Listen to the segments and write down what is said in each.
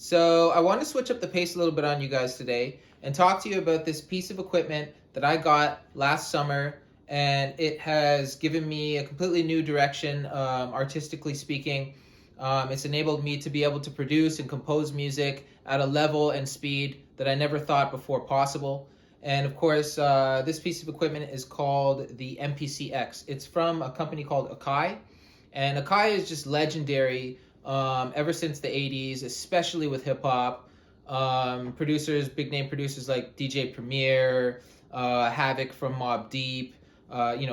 So I want to switch up the pace a little bit on you guys today and talk to you about this piece of equipment that I got last summer, and it has given me a completely new direction, artistically speaking. It's enabled me to be able to produce and compose music at a level and speed that I never thought before possible. And of course, this piece of equipment is called the MPC X. It's from a company called Akai, and Akai is just legendary ever since the 80s, especially with hip hop. Producers, big name producers like DJ Premier, Havoc from Mobb Deep,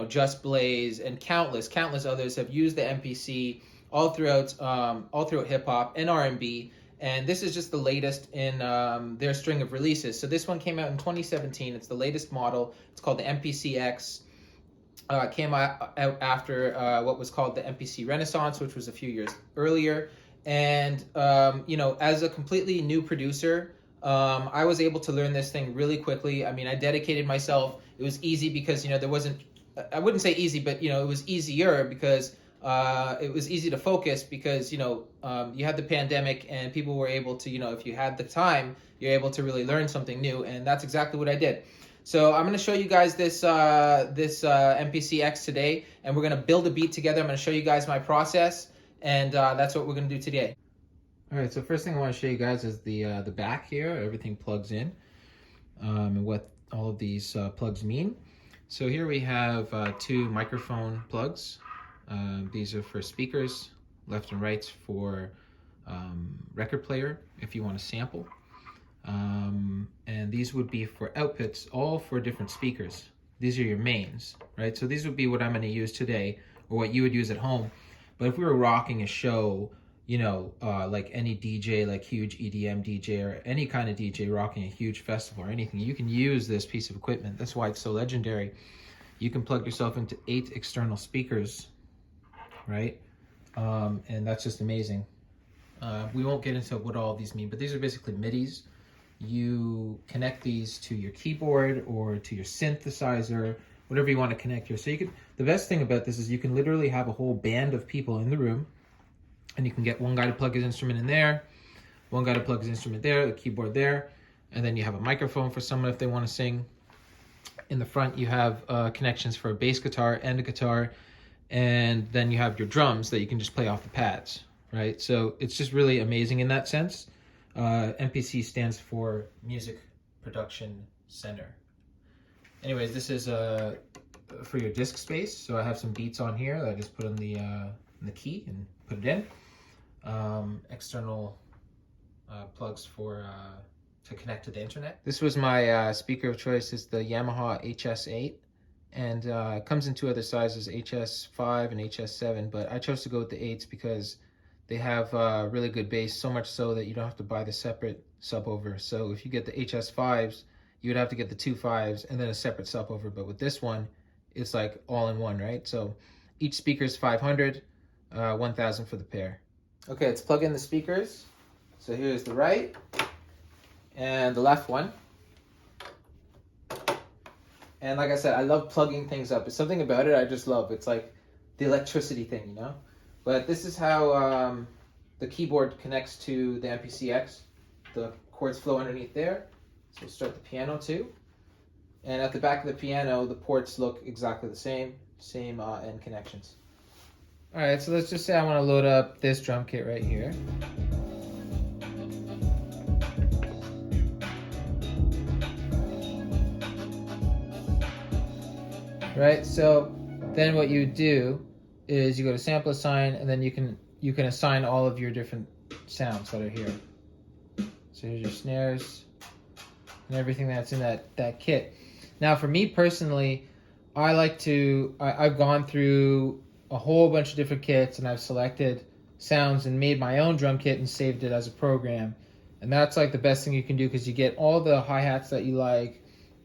Just Blaze, and countless others have used the MPC all throughout hip hop and R&B. And this is just the latest in their string of releases. So this one came out in 2017. It's the latest model. It's called the MPC X. Came out after what was called the MPC Renaissance, which was a few years earlier. And, as a completely new producer, I was able to learn this thing really quickly. I mean, I dedicated myself. It was easy because, there wasn't, I wouldn't say easy, but, it was easier because it was easy to focus because, you had the pandemic and people were able to, if you had the time, you're able to really learn something new. And that's exactly what I did. So I'm going to show you guys this MPC X today, and we're going to build a beat together. I'm going to show you guys my process, and that's what we're going to do today. All right, so first thing I want to show you guys is the back here. Everything plugs in, and what all of these plugs mean. So here we have two microphone plugs. These are for speakers, left and right for record player if you want to sample. And these would be for outputs, all for different speakers. These are your mains, right? So these would be what I'm going to use today, or what you would use at home. But if we were rocking a show, like any DJ, like huge EDM DJ or any kind of DJ rocking a huge festival or anything, you can use this piece of equipment. That's why it's so legendary. You can plug yourself into 8 external speakers, right? And that's just amazing. We won't get into what all of these mean, but these are basically MIDIs. You connect these to your keyboard or to your synthesizer, whatever you want to connect here. So the best thing about this is you can literally have a whole band of people in the room, and you can get one guy to plug his instrument in there, one guy to plug his instrument there, the keyboard there, and then you have a microphone for someone if they want to sing. In the front, you have connections for a bass guitar and a guitar, and then you have your drums that you can just play off the pads, right? So it's just really amazing in that sense. MPC stands for Music Production Center. Anyways, this is for your disk space. So I have some beats on here that I just put in the key and put it in. External plugs for to connect to the internet. This was my speaker of choice. Is the Yamaha HS8, and it comes in 2 other sizes, HS5 and HS7. But I chose to go with the 8s because they have really good bass, so much so that you don't have to buy the separate subwoofer. So if you get the HS5s, you would have to get the 2 5s and then a separate subwoofer. But with this one, it's like all in one, right? So each speaker is 500, 1,000 for the pair. Okay, let's plug in the speakers. So here's the right and the left one. And like I said, I love plugging things up. It's something about it I just love. It's like the electricity thing, But this is how the keyboard connects to the MPC X. The chords flow underneath there. So we'll start the piano too. And at the back of the piano, the ports look exactly the same end connections. All right, so let's just say I want to load up this drum kit right here. Right, so then what you do is you go to sample assign, and then you can assign all of your different sounds that are here. So here's your snares and everything that's in that kit. Now for me personally, I've gone through a whole bunch of different kits, and I've selected sounds and made my own drum kit and saved it as a program. And that's like the best thing you can do, because you get all the hi-hats that you like,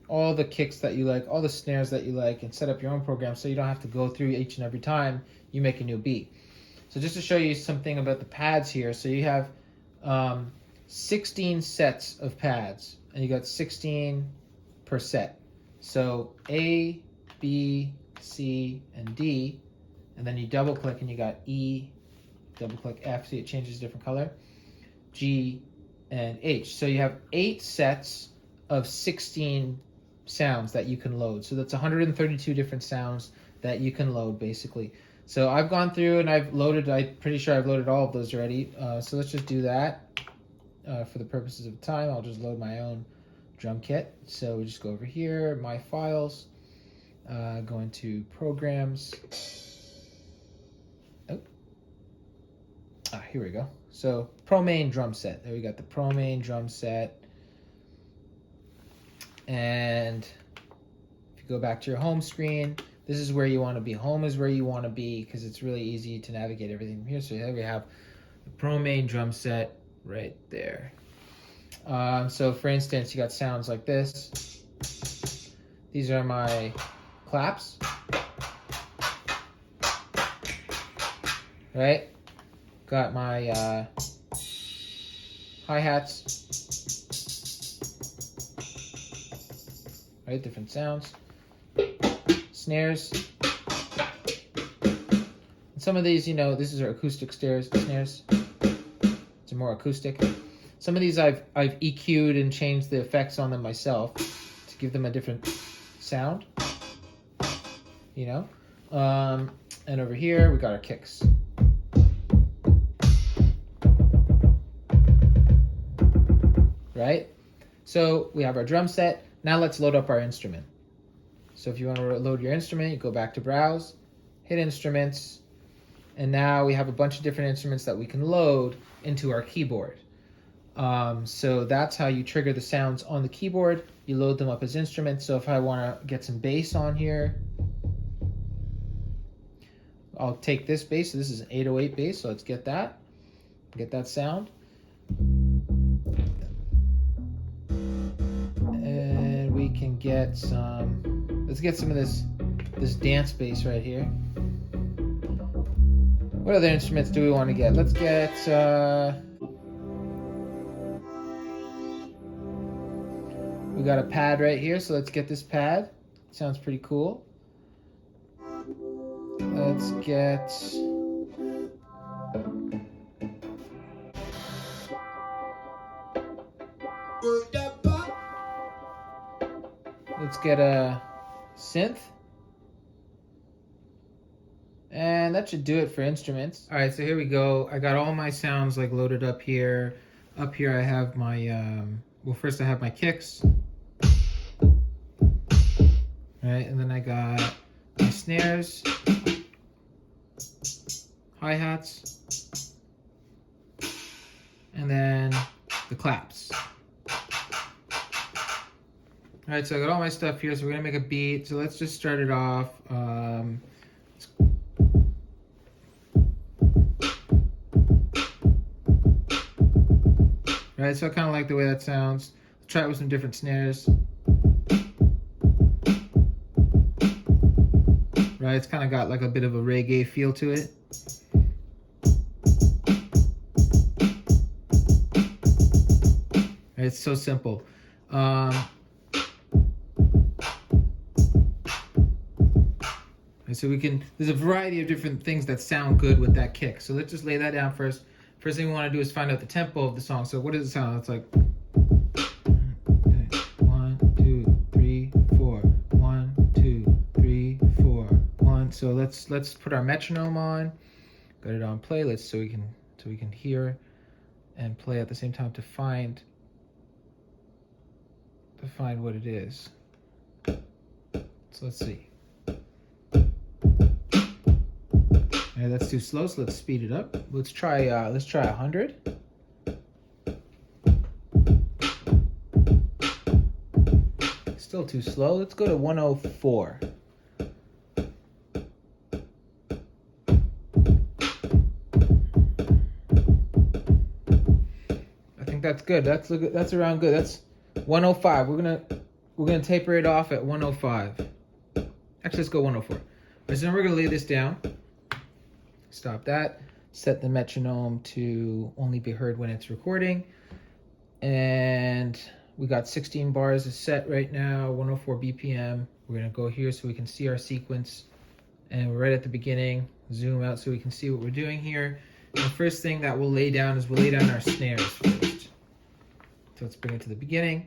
all the kicks that you like, all the snares that you like, and set up your own program so you don't have to go through each and every time you make a new beat. So just to show you something about the pads here, so you have 16 sets of pads, and you got 16 per set. So A, B, C, and D, and then you double click and you got E, double click F, see it changes different color, G, and H. So you have 8 sets of 16 sounds that you can load. So that's 132 different sounds that you can load, basically. So I've gone through and I've loaded, I'm pretty sure I've loaded all of those already. So let's just do that. For the purposes of time, I'll just load my own drum kit. So we just go over here, My Files, go into Programs. Here we go. So Promain drum set. There we got the Promain drum set. And if you go back to your home screen, this is where you want to be. Home is where you want to be because it's really easy to navigate everything from here. So here we have the Promain drum set right there. So for instance, you got sounds like this. These are my claps. Right? Got my hi-hats. Right, different sounds. Snares. And some of these, you know, this is our acoustic snares. It's more acoustic. Some of these I've EQ'd and changed the effects on them myself to give them a different sound. You know? And over here we got our kicks. Right? So we have our drum set. Now let's load up our instrument. So if you want to load your instrument, you go back to Browse, hit Instruments, and now we have a bunch of different instruments that we can load into our keyboard. So that's how you trigger the sounds on the keyboard. You load them up as instruments. So if I want to get some bass on here, I'll take this bass. So this is an 808 bass, so let's get that. Get that sound. And we can get some, let's get some of this dance bass right here. What other instruments do we want to get? Let's get, we got a pad right here, so let's get this pad. Sounds pretty cool. Let's get, a synth. And that should do it for instruments. All right, so here we go. I got all my sounds like loaded up here. Up here I have my, well, first I have my kicks. Right, and then I got my snares, hi-hats, and then the claps. All right, so I got all my stuff here, so we're gonna make a beat. So let's just start it off. All right, so I kind of like the way that sounds. Let's try it with some different snares. Right, it's kind of got like a bit of a reggae feel to it. It's so simple. So we can, there's a variety of different things that sound good with that kick. So let's just lay that down first. First thing we want to do is find out the tempo of the song. So what does it sound? It's like 1, 2, 3, 4. 1, 2, 3, 4. 1. So let's put our metronome on. Got it on play. So we can hear and play at the same time to find what it is. So let's see. Okay, that's too slow, so let's speed it up. Let's try 100. Still too slow. Let's go to 104. I think that's good. That's around good. That's 105. We're gonna taper it off at 105. Actually, let's go 104. So then we're gonna lay this down. Stop that. Set the metronome to only be heard when it's recording. And we got 16 bars is set right now, 104 BPM. We're gonna go here so we can see our sequence. And we're right at the beginning. Zoom out so we can see what we're doing here. And the first thing that we'll lay down is we'll lay down our snares first. So let's bring it to the beginning,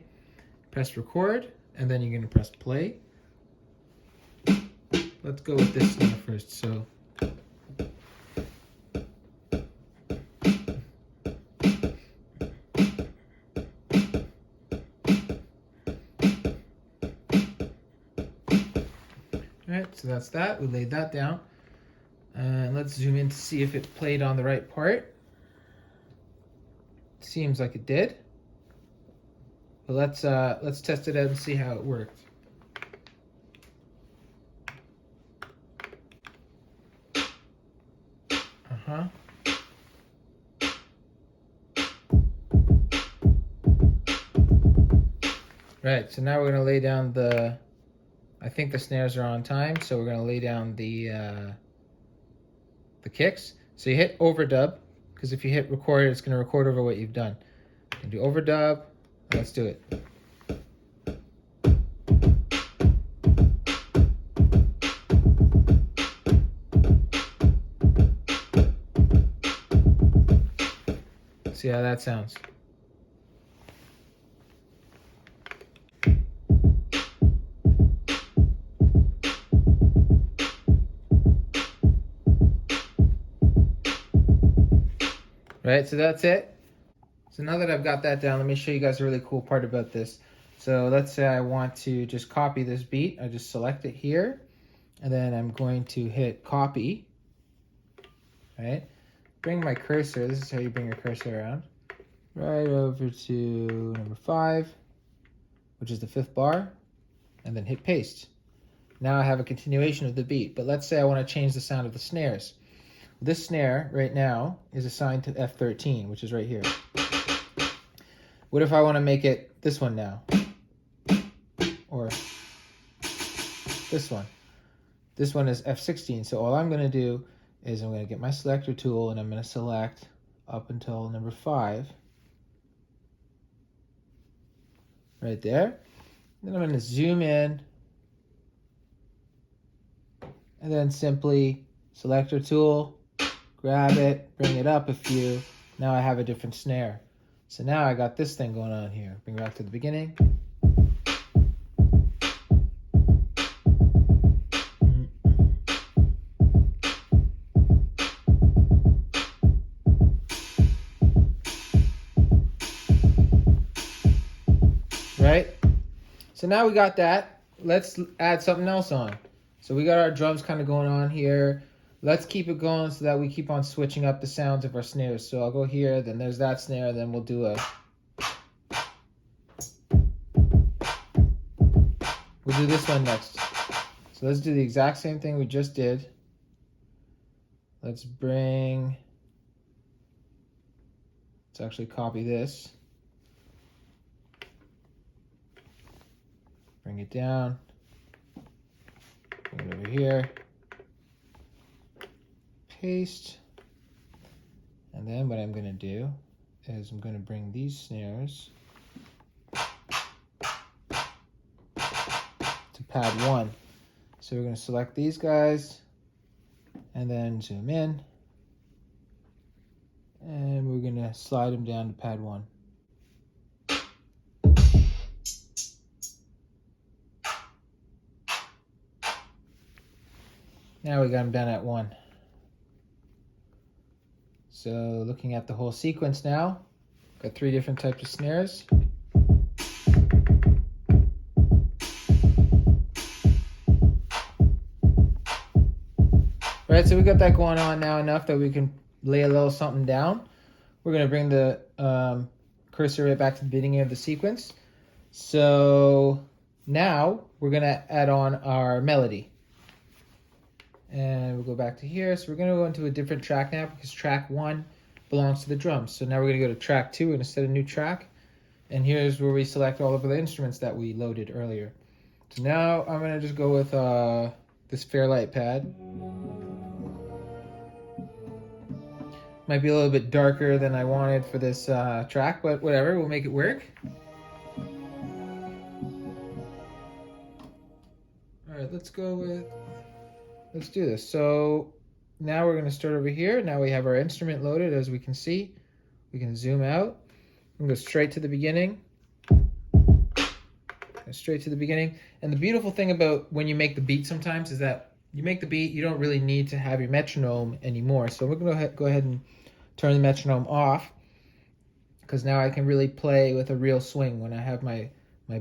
press record, and then you're going to press play. Let's go with this snare first. So alright, so that's that. We laid that down. And let's zoom in to see if it played on the right part. Seems like it did. But let's test it out and see how it worked. Right, so now we're going to lay down the, I think the snares are on time, so we're going to lay down the kicks. So you hit overdub, because if you hit record, it's going to record over what you've done. You can do overdub. Let's do it. See how that sounds. Right, so that's it. So now that I've got that down, let me show you guys a really cool part about this. So let's say I want to just copy this beat. I just select it here, and then I'm going to hit copy. Right, bring my cursor. This is how you bring your cursor around. Right over to number 5, which is the 5th bar, and then hit paste. Now I have a continuation of the beat, but let's say I want to change the sound of the snares. This snare right now is assigned to F13, which is right here. What if I want to make it this one now? Or this one? This one is F16, so all I'm going to do is I'm going to get my selector tool and I'm going to select up until number 5. Right there. Then I'm going to zoom in and then simply selector tool, grab it, bring it up a few. Now I have a different snare. So now I got this thing going on here. Bring it back to the beginning. Right? So now we got that. Let's add something else on. So we got our drums kind of going on here. Let's keep it going so that we keep on switching up the sounds of our snares. So I'll go here, then there's that snare, then we'll do we'll do this one next. So let's do the exact same thing we just did. Let's actually copy this. Bring it down. Bring it over here. Paste. And then what I'm going to do is I'm going to bring these snares to pad 1. So we're going to select these guys and then zoom in. And we're going to slide them down to pad 1. Now we got them down at 1. So looking at the whole sequence now, got 3 different types of snares. Right, so we got that going on now enough that we can lay a little something down. We're going to bring the cursor right back to the beginning of the sequence. So now we're going to add on our melody. And we'll go back to here. So we're going to go into a different track now because track 1 belongs to the drums. So now we're going to go to track 2 and set a new track. And here's where we select all of the instruments that we loaded earlier. So now I'm going to just go with this Fairlight pad. Might be a little bit darker than I wanted for this track, but whatever, we'll make it work. All right, let's do this. So now we're going to start over here. Now we have our instrument loaded, as we can see. We can zoom out. I'm gonna go straight to the beginning. Straight to the beginning. And the beautiful thing about when you make the beat sometimes is that you make the beat, you don't really need to have your metronome anymore. So we're gonna go ahead and turn the metronome off, because now I can really play with a real swing. When I have my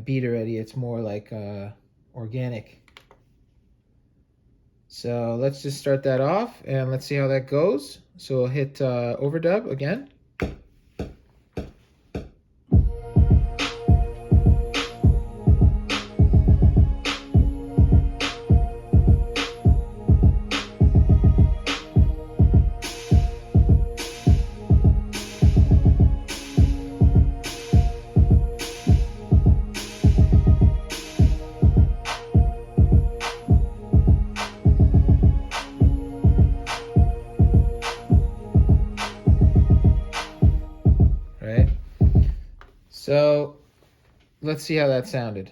beat already, it's more like organic. So let's just start that off and let's see how that goes. So we'll hit overdub again. So let's see how that sounded.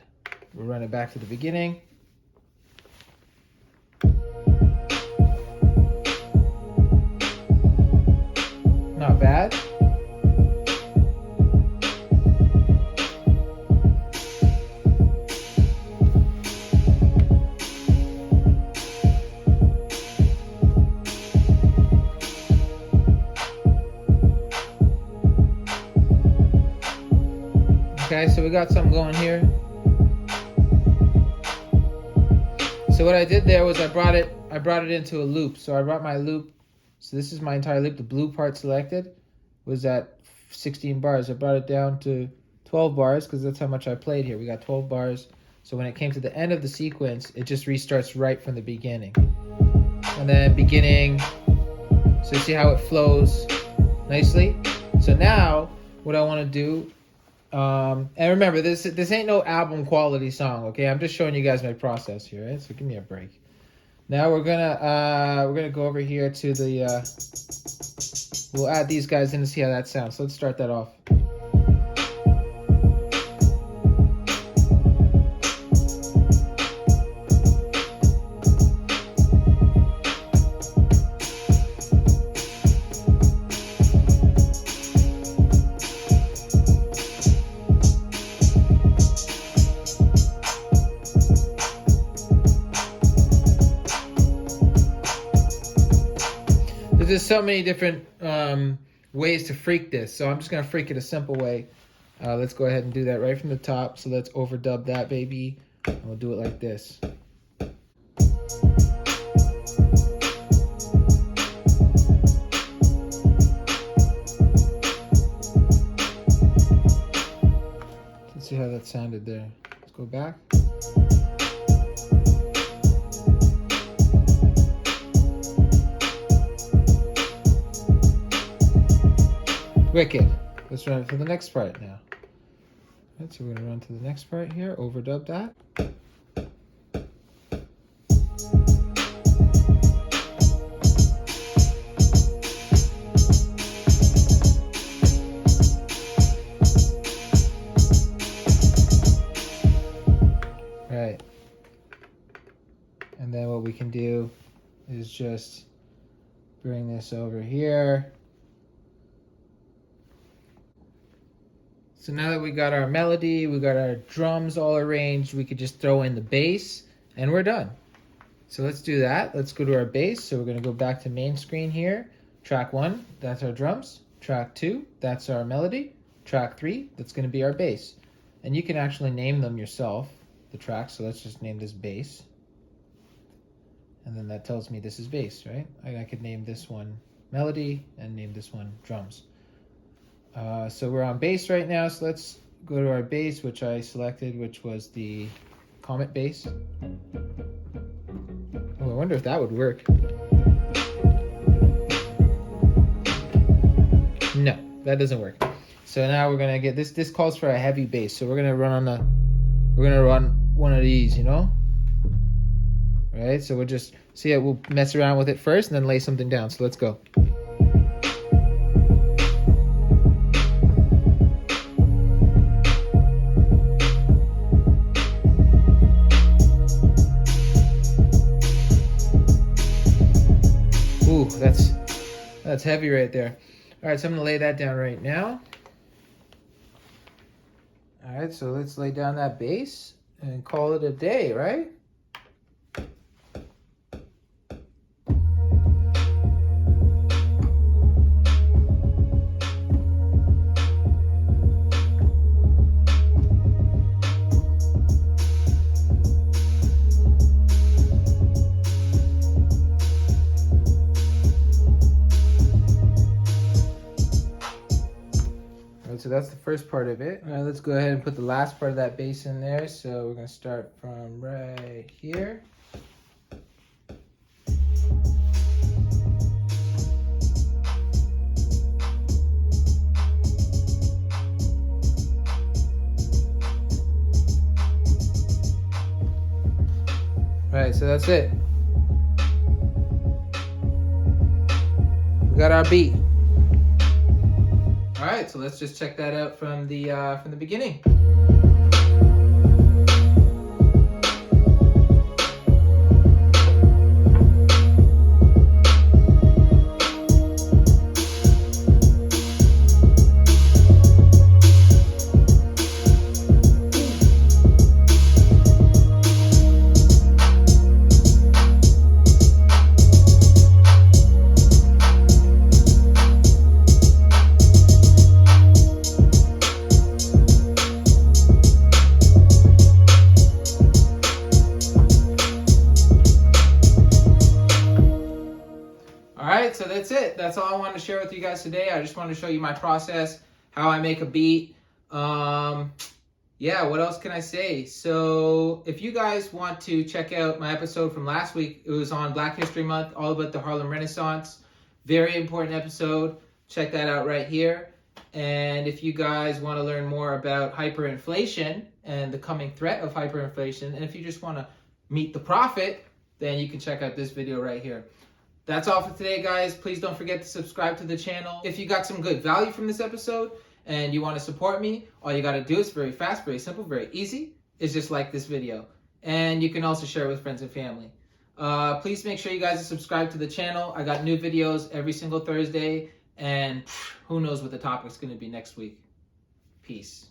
We'll run it back to the beginning. Not bad. Okay, so we got something going here. So what I did there was I brought it into a loop. So I brought my loop. So this is my entire loop. The blue part selected was at 16 bars. I brought it down to 12 bars because that's how much I played here. We got 12 bars. So when it came to the end of the sequence, it just restarts right from the beginning. And then beginning, so you see how it flows nicely. So now what I want to do, and remember, this ain't no album quality song, okay? I'm just showing you guys my process here, right? So give me a break. Now we're gonna go over here to the we'll add these guys in to see how that sounds. So let's start that off. There's so many different ways to freak this, so I'm just gonna freak it a simple way. Let's go ahead and do that right from the top. So let's overdub that baby, and we'll do it like this. Let's see how that sounded there. Let's go back. Wicked. Let's run it for the next part now. Right, so we're gonna run to the next part here, overdub that. Right. And then what we can do is just bring this over here. So now that we got our melody, we got our drums all arranged, we could just throw in the bass and we're done. So let's do that. Let's go to our bass. So we're gonna go back to main screen here. Track 1, that's our drums. Track 2, that's our melody. Track 3, that's gonna be our bass. And you can actually name them yourself, the tracks. So let's just name this bass. And then that tells me this is bass, right? I could name this one melody and name this one drums. So we're on bass right now, so let's go to our bass, which I selected, which was the Comet bass. Oh, I wonder if that would work. No, that doesn't work. So now we're gonna get this. This calls for a heavy bass, so we're gonna run one of these, you know. Right? So we'll just see it. We'll mess around with it first, and then lay something down. So let's go. That's heavy right there. All right, so I'm gonna lay that down right now. All right, so let's lay down that bass and call it a day, right? So that's the first part of it. All right, let's go ahead and put the last part of that bass in there. So we're gonna start from right here. All right, so that's it. We got our beat. All right, so let's just check that out from the beginning. All right, so that's it. That's all I wanted to share with you guys today. I just wanted to show you my process, how I make a beat. Yeah, what else can I say? So if you guys want to check out my episode from last week, it was on Black History Month, all about the Harlem Renaissance. Very important episode. Check that out right here. And if you guys want to learn more about hyperinflation and the coming threat of hyperinflation, and if you just want to meet the prophet, then you can check out this video right here. That's all for today, guys. Please don't forget to subscribe to the channel. If you got some good value from this episode and you want to support me, all you got to do is very fast, very simple, very easy. It's just like this video. And you can also share it with friends and family. Please make sure you guys are subscribed to the channel. I got new videos every single Thursday. And who knows what the topic's going to be next week. Peace.